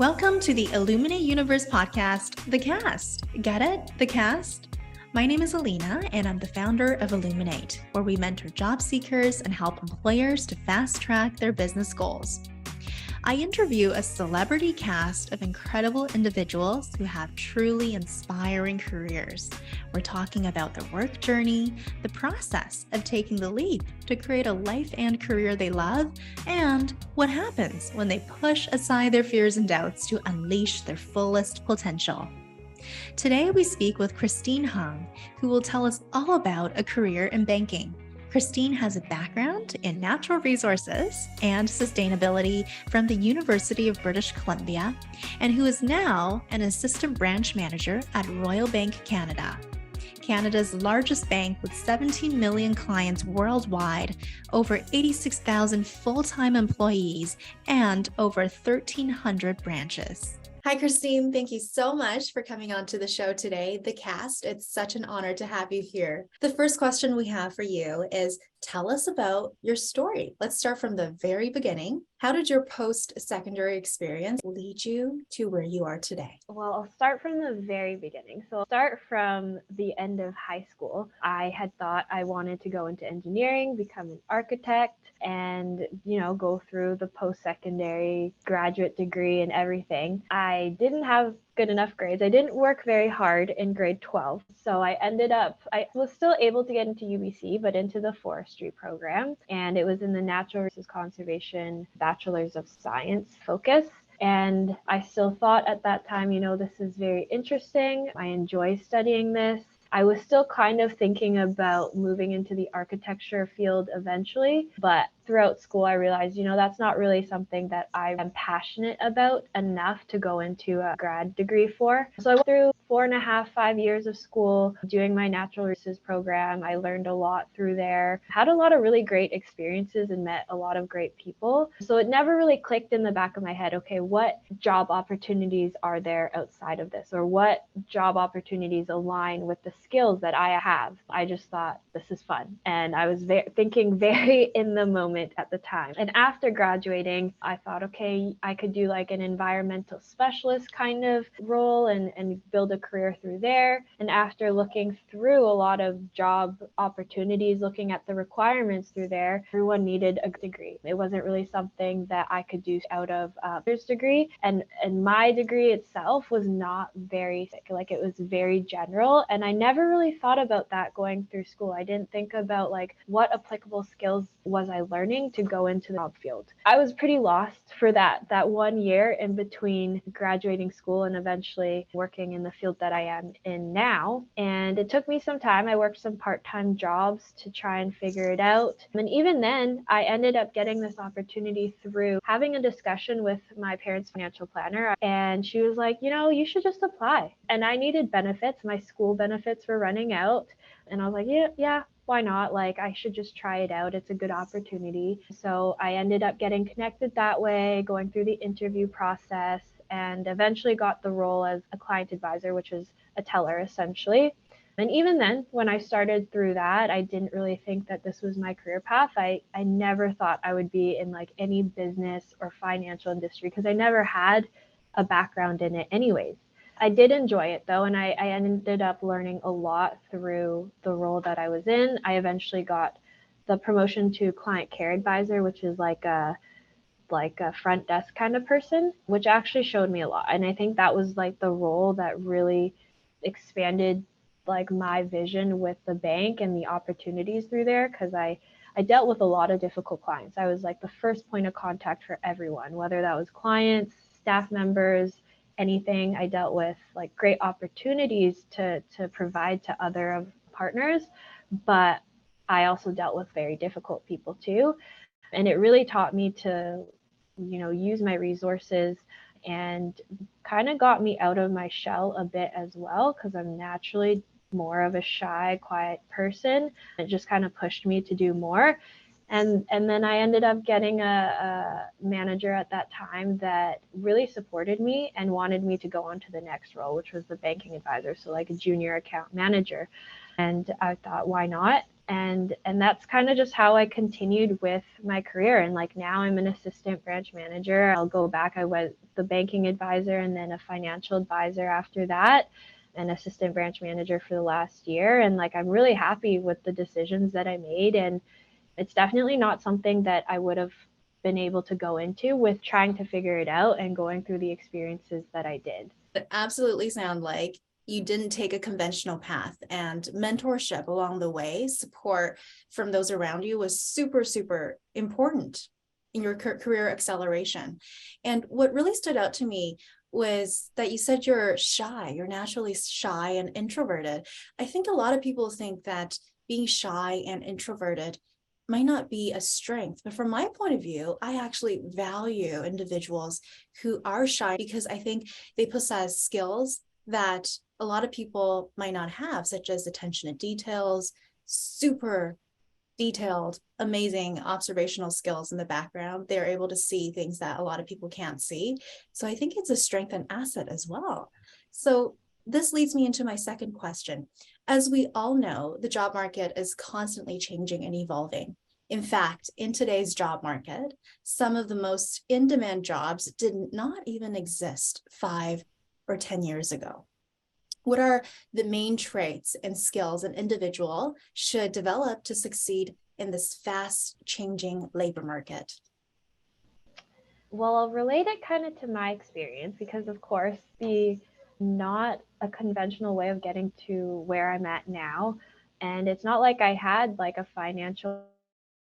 Welcome to the Illuminate Universe podcast, The Cast. Get it? The Cast? My name is Alina, and I'm the founder of Illuminate, where we mentor job seekers and help employers to fast-track their business goals. I interview a celebrity cast of incredible individuals who have truly inspiring careers. We're talking about their work journey, the process of taking the leap to create a life and career they love, and what happens when they push aside their fears and doubts to unleash their fullest potential. Today, we speak with Christine Hung, who will tell us all about a career in banking. Christine has a background in natural resources and sustainability from the University of British Columbia, and who is now an assistant branch manager at Royal Bank Canada, Canada's largest bank with 17 million clients worldwide, over 86,000 full-time employees, and over 1,300 branches. Hi, Christine. Thank you so much for coming on to the show today, The Cast. It's such an honor to have you here. The first question we have for you is, tell us about your story. Let's start from the very beginning. How did your post-secondary experience lead you to where you are today? Well, I'll start from the very beginning. So I'll start from the end of high school. I had thought I wanted to go into engineering, become an architect, and, go through the post-secondary graduate degree and everything. I didn't have good enough grades. I didn't work very hard in grade 12. So I was still able to get into UBC, but into the forestry program. And it was in the Natural Resources Conservation Bachelor's of Science focus. And I still thought at that time, this is very interesting. I enjoy studying this. I was still kind of thinking about moving into the architecture field eventually, but throughout school, I realized, that's not really something that I am passionate about enough to go into a grad degree for. So I went through 4.5, 5 years of school doing my natural resources program. I learned a lot through there, had a lot of really great experiences and met a lot of great people. So it never really clicked in the back of my head, okay, what job opportunities are there outside of this? Or what job opportunities align with the skills that I have? I just thought this is fun. And I was thinking very in the moment at the time. And after graduating, I thought, okay, I could do like an environmental specialist kind of role and build a career through there. And after looking through a lot of job opportunities, looking at the requirements through there, everyone needed a degree. It wasn't really something that I could do out of a master's degree. And my degree itself was not very thick, like it was very general. And I never really thought about that going through school. I didn't think about like what applicable skills was I learning to go into the job field. I was pretty lost for that 1 year in between graduating school and eventually working in the field that I am in now. And it took me some time. I worked some part-time jobs to try and figure it out. And even then, I ended up getting this opportunity through having a discussion with my parents' financial planner. And she was like, you should just apply. And I needed benefits. My school benefits were running out. And I was like, yeah. Why not? Like, I should just try it out. It's a good opportunity. So I ended up getting connected that way, going through the interview process, and eventually got the role as a client advisor, which is a teller essentially. And even then, when I started through that, I didn't really think that this was my career path. I never thought I would be in like any business or financial industry because I never had a background in it anyways. I did enjoy it though, and I ended up learning a lot through the role that I was in. I eventually got the promotion to client care advisor, which is like a front desk kind of person, which actually showed me a lot. And I think that was like the role that really expanded like my vision with the bank and the opportunities through there, because I dealt with a lot of difficult clients. I was like the first point of contact for everyone, whether that was clients, staff members, anything. I dealt with like great opportunities to provide to other partners, but I also dealt with very difficult people too. And it really taught me to, use my resources and kind of got me out of my shell a bit as well, because I'm naturally more of a shy, quiet person. It just kind of pushed me to do more. And then I ended up getting a manager at that time that really supported me and wanted me to go on to the next role, which was the banking advisor, so like a junior account manager. And I thought, why not? And that's kind of just how I continued with my career. And like now I'm an assistant branch manager. I'll go back. I was the banking advisor and then a financial advisor after that, an assistant branch manager for the last year. And like I'm really happy with the decisions that I made. And it's definitely not something that I would have been able to go into with trying to figure it out and going through the experiences that I did. It absolutely sound like you didn't take a conventional path, and mentorship along the way, support from those around you was super, super important in your career acceleration. And what really stood out to me was that you said you're shy, you're naturally shy and introverted. I think a lot of people think that being shy and introverted might not be a strength, but from my point of view, I actually value individuals who are shy because I think they possess skills that a lot of people might not have, such as attention to details, super detailed, amazing observational skills in the background. They're able to see things that a lot of people can't see. So I think it's a strength and asset as well. So this leads me into my second question. As we all know, the job market is constantly changing and evolving. In fact, in today's job market, some of the most in-demand jobs did not even exist 5 or 10 years ago. What are the main traits and skills an individual should develop to succeed in this fast-changing labor market? Well, I'll relate it kind of to my experience because, of course, the not a conventional way of getting to where I'm at now. And it's not like I had like a financial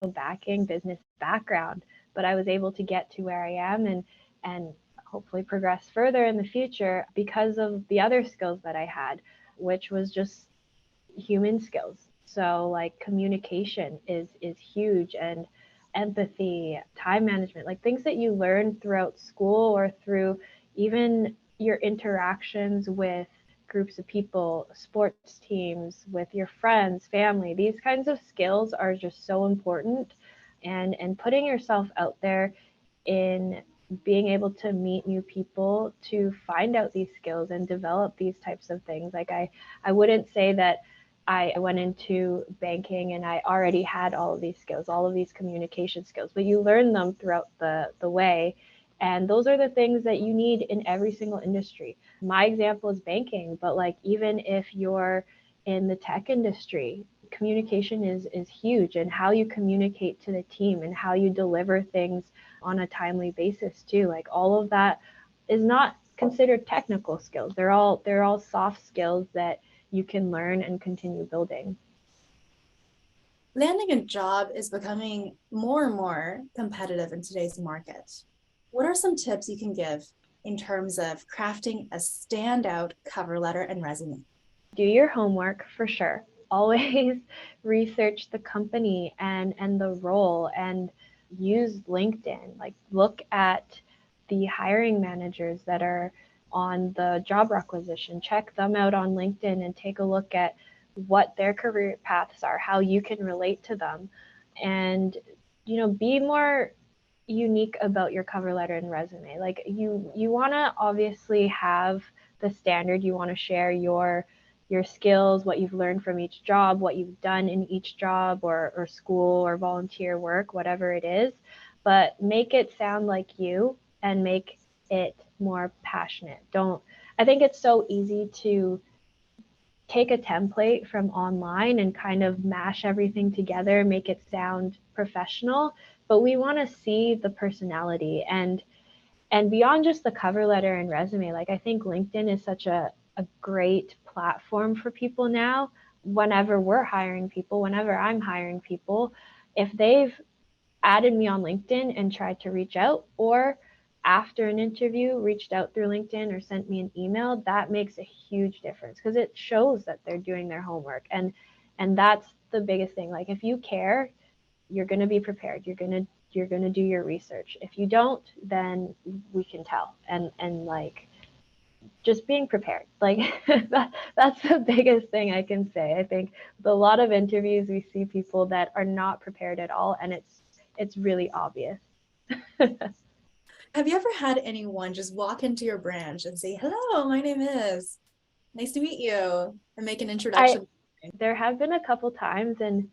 backing business background, but I was able to get to where I am and hopefully progress further in the future because of the other skills that I had, which was just human skills. So like communication is huge, and empathy, time management, like things that you learn throughout school or through even your interactions with groups of people, sports teams, with your friends, family. These kinds of skills are just so important, and putting yourself out there in being able to meet new people to find out these skills and develop these types of things. Like I wouldn't say that I went into banking and I already had all of these skills, all of these communication skills, but you learn them throughout the way. And those are the things that you need in every single industry. My example is banking, but like even if you're in the tech industry, communication is huge, and how you communicate to the team and how you deliver things on a timely basis too. Like all of that is not considered technical skills. They're all soft skills that you can learn and continue building. Landing a job is becoming more and more competitive in today's market. What are some tips you can give in terms of crafting a standout cover letter and resume? Do your homework for sure. Always research the company and the role, and use LinkedIn. Like look at the hiring managers that are on the job requisition. Check them out on LinkedIn and take a look at what their career paths are, how you can relate to them, and be more unique about your cover letter and resume. Like you want to obviously have the standard. You want to share your skills, what you've learned from each job, what you've done in each job, or school or volunteer work, whatever it is, but make it sound like you and make it more passionate. Don't I think it's so easy to take a template from online and kind of mash everything together, make it sound professional, but we want to see the personality. And beyond just the cover letter and resume, like I think LinkedIn is such a great platform for people now. Whenever we're hiring people, whenever I'm hiring people, if they've added me on LinkedIn and tried to reach out, or after an interview reached out through LinkedIn or sent me an email, that makes a huge difference because it shows that they're doing their homework. And that's the biggest thing. Like if you care, you're going to be prepared. You're going to do your research. If you don't, then we can tell. And like just being prepared. Like that's the biggest thing I can say. I think with a lot of interviews we see people that are not prepared at all, and it's really obvious. Have you ever had anyone just walk into your branch and say, "Hello, my name is, nice to meet you," and make an I introduction? There have been a couple times, and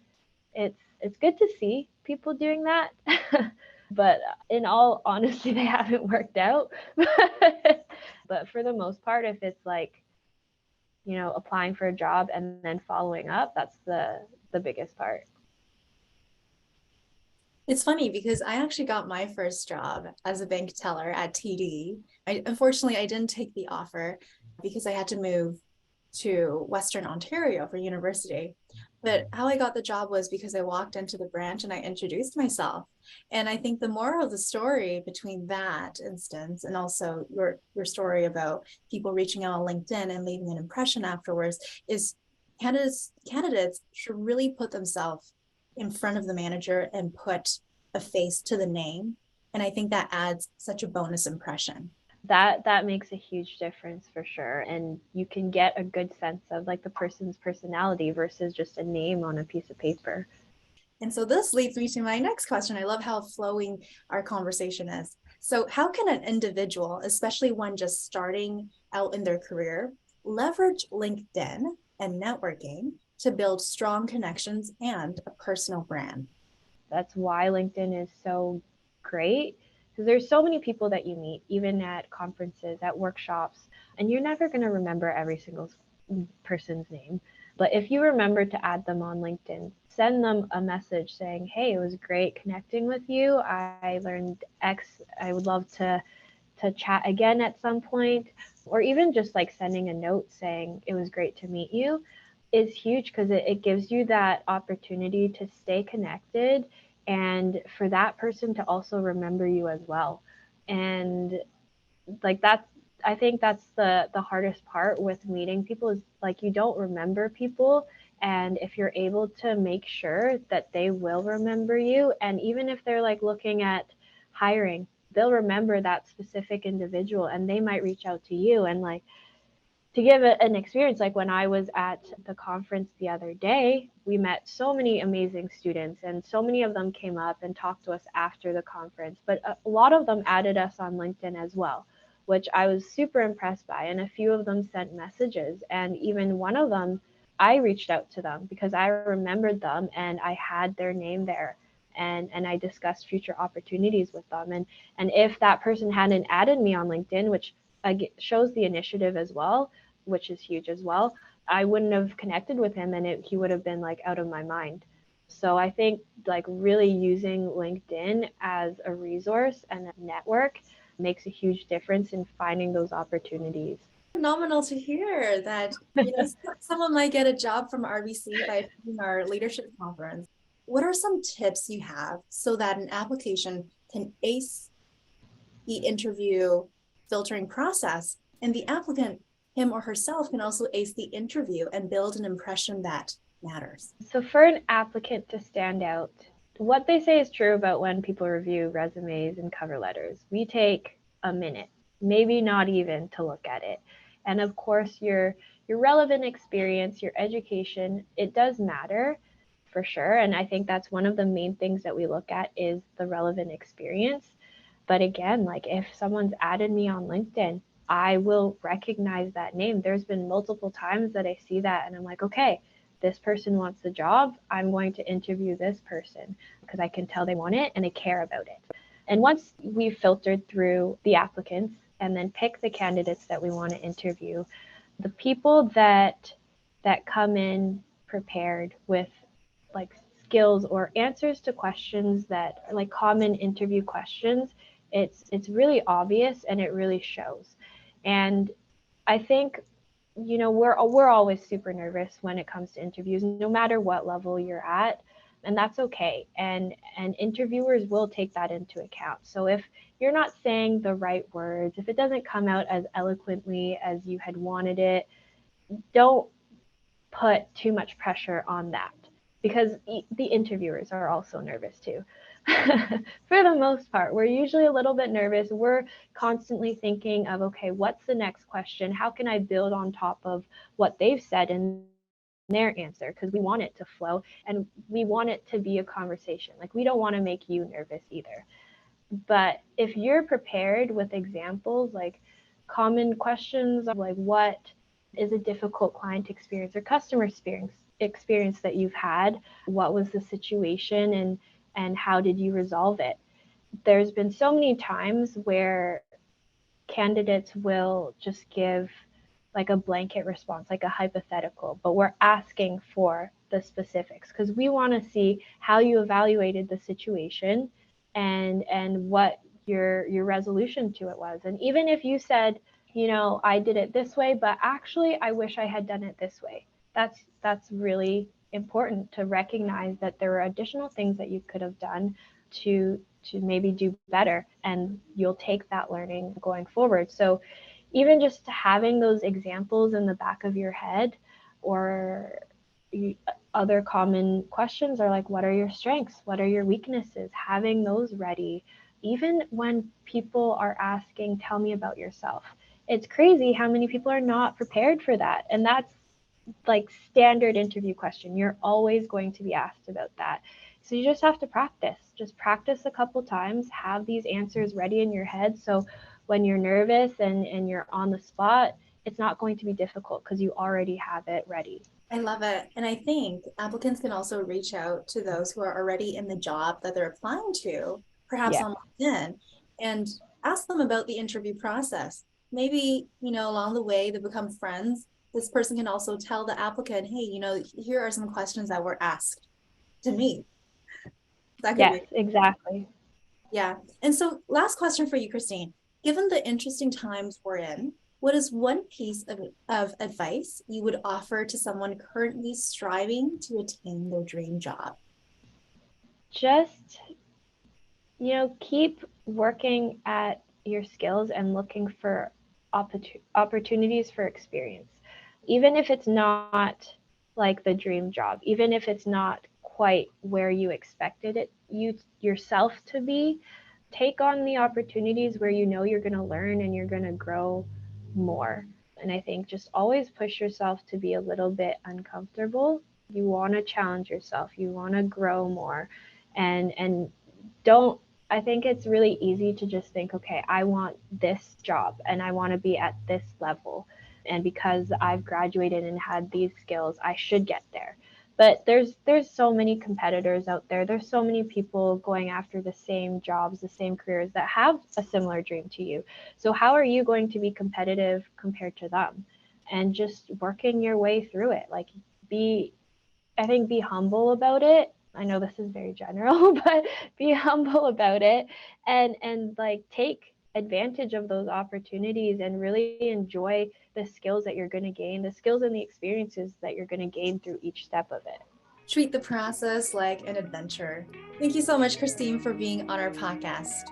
it's good to see people doing that. But in all honesty, they haven't worked out. But for the most part, if it's like, applying for a job and then following up, that's the biggest part. It's funny because I actually got my first job as a bank teller at TD. Unfortunately, I didn't take the offer because I had to move to Western Ontario for university. But how I got the job was because I walked into the branch and I introduced myself. And I think the moral of the story between that instance and also your story about people reaching out on LinkedIn and leaving an impression afterwards is candidates should really put themselves in front of the manager and put a face to the name. And I think that adds such a bonus impression. That makes a huge difference for sure. And you can get a good sense of like the person's personality versus just a name on a piece of paper. And so this leads me to my next question. I love how flowing our conversation is. So how can an individual, especially one just starting out in their career, leverage LinkedIn and networking to build strong connections and a personal brand? That's why LinkedIn is so great, because there's so many people that you meet, even at conferences, at workshops, and you're never going to remember every single person's name. But if you remember to add them on LinkedIn, send them a message saying, hey, it was great connecting with you. I learned X. I would love to chat again at some point, or even just like sending a note saying it was great to meet you is huge, because it gives you that opportunity to stay connected and for that person to also remember you as well. And like that's, I think that's the hardest part with meeting people, is like you don't remember people. And if you're able to make sure that they will remember you, and even if they're like looking at hiring, they'll remember that specific individual and they might reach out to you. And like, to give an experience, like when I was at the conference the other day, we met so many amazing students, and so many of them came up and talked to us after the conference. But a lot of them added us on LinkedIn as well, which I was super impressed by. And a few of them sent messages, and even one of them, I reached out to them because I remembered them and I had their name there. And I discussed future opportunities with them. And if that person hadn't added me on LinkedIn, which shows the initiative as well, which is huge as well, I wouldn't have connected with him, and he would have been like out of my mind. So I think like really using LinkedIn as a resource and a network makes a huge difference in finding those opportunities. Phenomenal to hear that, someone might get a job from RBC by attending our leadership conference. What are some tips you have so that an application can ace the interview filtering process and the applicant, him or herself, can also ace the interview and build an impression that matters? So for an applicant to stand out, what they say is true about when people review resumes and cover letters. We take a minute, maybe not even, to look at it. And of course, your relevant experience, your education, it does matter for sure. And I think that's one of the main things that we look at is the relevant experience. But again, like if someone's added me on LinkedIn, I will recognize that name. There's been multiple times that I see that and I'm like, okay, this person wants the job. I'm going to interview this person because I can tell they want it and I care about it. And once we've filtered through the applicants and then pick the candidates that we want to interview, the people that come in prepared with like skills or answers to questions that are like common interview questions, it's really obvious and it really shows. And I think we're always super nervous when it comes to interviews, no matter what level you're at, and that's okay. And interviewers will take that into account. So if you're not saying the right words, if it doesn't come out as eloquently as you had wanted it, don't put too much pressure on that, because the interviewers are also nervous too. For the most part, we're usually a little bit nervous. We're constantly thinking of, okay, what's the next question? How can I build on top of what they've said in their answer? Because we want it to flow and we want it to be a conversation. Like, we don't want to make you nervous either. But if you're prepared with examples, like common questions of like, what is a difficult client experience or customer experience experience that you've had, what was the situation, and how did you resolve it? There's been so many times where candidates will just give like a blanket response, like a hypothetical, but we're asking for the specifics because we want to see how you evaluated the situation and what your resolution to it was. And even if you said, I did it this way, but actually I wish I had done it this way. That's really important to recognize that there were additional things that you could have done to maybe do better, and you'll take that learning going forward. So even just having those examples in the back of your head, or other common questions are like, what are your strengths? What are your weaknesses? Having those ready, even when people are asking, tell me about yourself. It's crazy how many people are not prepared for that. And that's like standard interview question. You're always going to be asked about that. So you just have to practice. Just practice a couple times, have these answers ready in your head. So when you're nervous and you're on the spot, it's not going to be difficult because you already have it ready. I love it. And I think applicants can also reach out to those who are already in the job that they're applying to, perhaps on LinkedIn, and ask them about the interview process. Maybe, along the way they become friends. This person can also tell the applicant, hey, here are some questions that were asked to me. Yes, exactly. Yeah. And so last question for you, Christine. Given the interesting times we're in, what is one piece of advice you would offer to someone currently striving to attain their dream job? Just, keep working at your skills and looking for opportunities for experience. Even if it's not like the dream job, even if it's not quite where you expected it yourself to be, take on the opportunities where you're going to learn and you're going to grow more. And I think just always push yourself to be a little bit uncomfortable. You want to challenge yourself, you want to grow more, and don't I think it's really easy to just think, okay, I want this job and I want to be at this level. And because I've graduated and had these skills, I should get there. But there's so many competitors out there. There's so many people going after the same jobs, the same careers that have a similar dream to you. So how are you going to be competitive compared to them? And just working your way through it. Like be humble about it. I know this is very general, but be humble about it and like take advantage of those opportunities and really enjoy the skills that you're going to gain, the skills and the experiences that you're going to gain through each step of it. Treat the process like an adventure. Thank you so much, Christine, for being on our podcast.